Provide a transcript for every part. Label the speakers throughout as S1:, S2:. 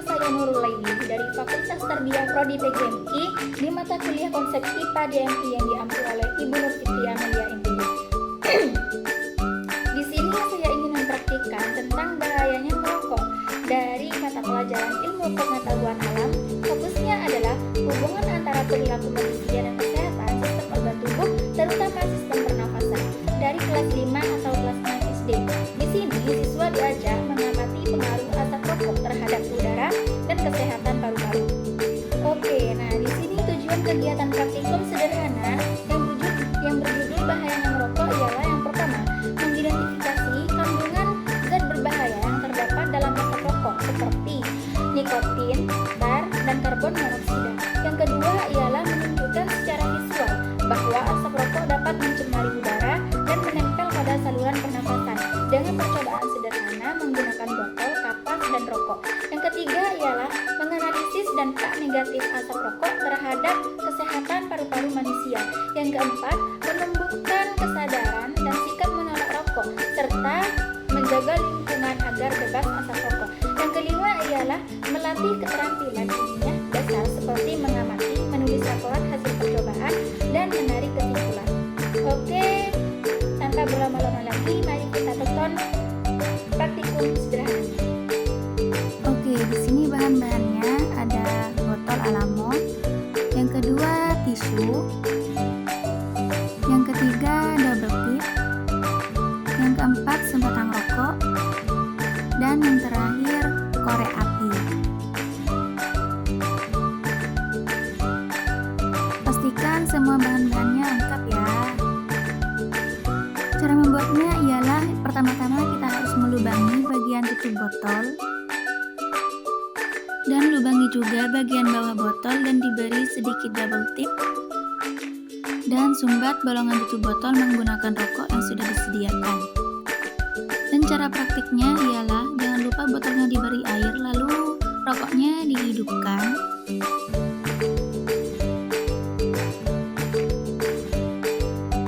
S1: saya Nurul Laili dari Fakultas Tarbiyah Prodi PGMI di mata kuliah konsep IPA DMI yang diampu oleh Ibu Nur Fitri Amelia MPD. Di sini saya ingin mempraktikkan tentang bahayanya merokok dari mata pelajaran Ilmu Pengetahuan Alam. Fokusnya adalah hubungan antara perilaku manusia dan kesehatan sistem organ tubuh, terutama sistem pernafasan, dari kelas 5 atau kelas 6 SD. Di sini siswa diajak mengamati pengaruh asap rokok terhadap udara dan kesehatan paru-paru. Oke, nah di sini tujuan kegiatan praktikum sederhana yang berjudul bahayanya merokok ialah yang pertama, mengidentifikasi kandungan zat berbahaya yang terdapat dalam asap rokok seperti nikotin, tar, dan karbon monoksida. Yang kedua ialah menunjukkan secara visual bahwa asap rokok dapat mencemari udara dan menempel pada saluran pernafasan dengan percobaan sederhana menggunakan botol, kapas, dan rokok. Yang ketiga ialah menganalisis dampak negatif asap rokok terhadap kesehatan paru-paru manusia. Yang keempat, menumbuhkan kesadaran dan sikap menolak rokok serta menjaga lingkungan agar bebas asap rokok. Yang kelima ialah melatih keterampilan ilmiah dasar seperti mengamati, menulis laporan hasil percobaan, dan menarik kesimpulan. Oke, tanpa berlama-lama lagi, mari kita tonton praktikum sederhana.
S2: Oke, di sini bahan-bahannya ada botol Alamo, yang kedua tisu, yang ketiga double tip, yang keempat sebatang rokok, dan yang terakhir korek api. Pastikan semua bahan-bahannya lengkap ya. Cara membuatnya ialah pertama-tama kita harus melubangi bagian tutup botol dan lubangi juga bagian bawah botol dan diberi sedikit double tip, dan sumbat bolongan tutup botol menggunakan rokok yang sudah disediakan. Dan cara praktiknya ialah jangan lupa botolnya diberi air lalu rokoknya dihidupkan.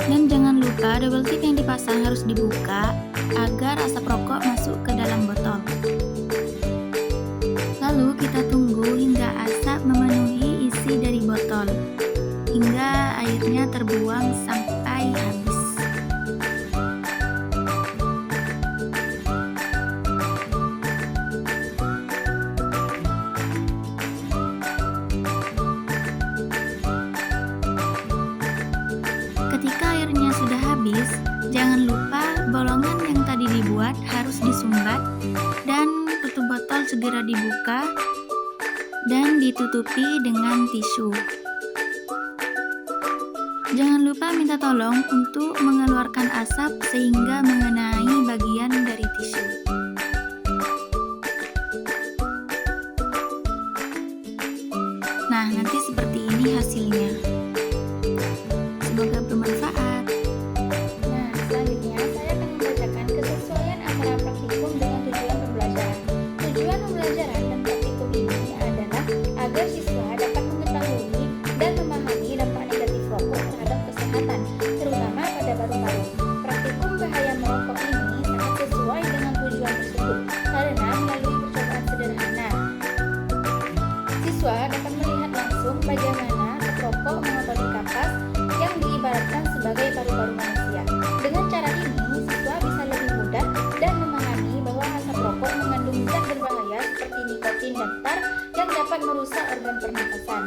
S2: Dan jangan lupa double tip yang dipasang harus dibuka agar asap rokok masuk ke dalam botol. Lalu kita tunggu hingga asap memenuhi isi dari botol, hingga airnya terbuang sampai habis. Ketika airnya sudah habis, jangan lupa bolongan yang tadi dibuat harus disumbat dan tutup botol segera dibuka dan ditutupi dengan tisu. Jangan lupa minta tolong untuk mengeluarkan asap sehingga mengenai bagian dari tisu. Nah, nanti seperti ini hasilnya. Semoga bermanfaat.
S1: Nah, selanjutnya saya akan membacakan kesesuaian antara praktikum dengan tujuan pembelajaran. Tujuan pembelajaran dan praktikum ini adalah agar siswa dapat mengetahui dan memahami dampak negatif rokok terhadap kesehatan, terutama pada paru-paru. Praktikum bahaya merokok ini sangat sesuai dengan tujuan tersebut karena melalui percobaan sederhana, siswa dapat melihat langsung bagaimana asap rokok mengotori kapas yang diibaratkan sebagai paru-paru manusia. Dengan cara ini, siswa bisa lebih mudah dan memahami bahwa asap rokok mengandung zat berbahaya seperti nikotin dan tar yang dapat merusak organ pernafasan.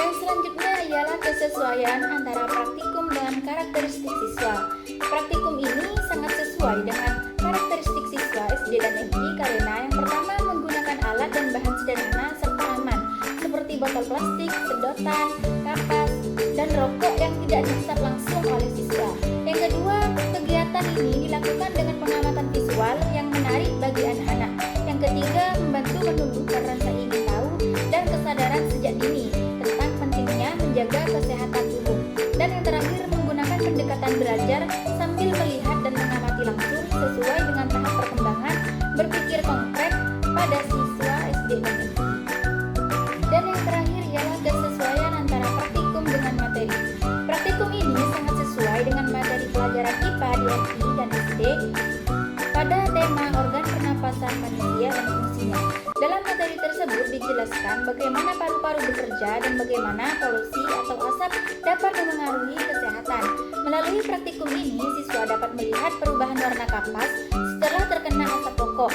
S1: Yang selanjutnya ialah kesesuaian antara praktikum dengan karakteristik siswa. Praktikum ini sangat sesuai dengan karakteristik siswa SD dan MI karena yang pertama menggunakan alat dan bahan sederhana serta aman seperti botol plastik, sedotan, kapas, dan rokok yang tidak dihisap langsung oleh siswa. Yang kedua, kegiatan ini dilakukan dengan pengamatan visual yang menarik bagi anak-anak. Yang ketiga, membantu menumbuhkan rasa ingin tahu dan kesadaran sejak dini tentang pentingnya menjaga kesehatan tubuh. Dan yang terakhir, menggunakan pendekatan belajar sambil melihat dan mengamati langsung sesuai dengan tahap perkembangan berpikir konkret pada siswa SD dan MI. Dan yang terakhir ialah kesesuaian antara praktikum dengan materi. Praktikum ini sangat sesuai dengan materi pelajaran IPA di MI dan SD pada tema organ pernapasan manusia dan fungsinya. Dalam materi tersebut dijelaskan bagaimana paru-paru bekerja dan bagaimana polusi atau asap dapat memengaruhi kesehatan. Melalui praktikum ini, siswa dapat melihat perubahan warna kapas setelah terkena asap rokok.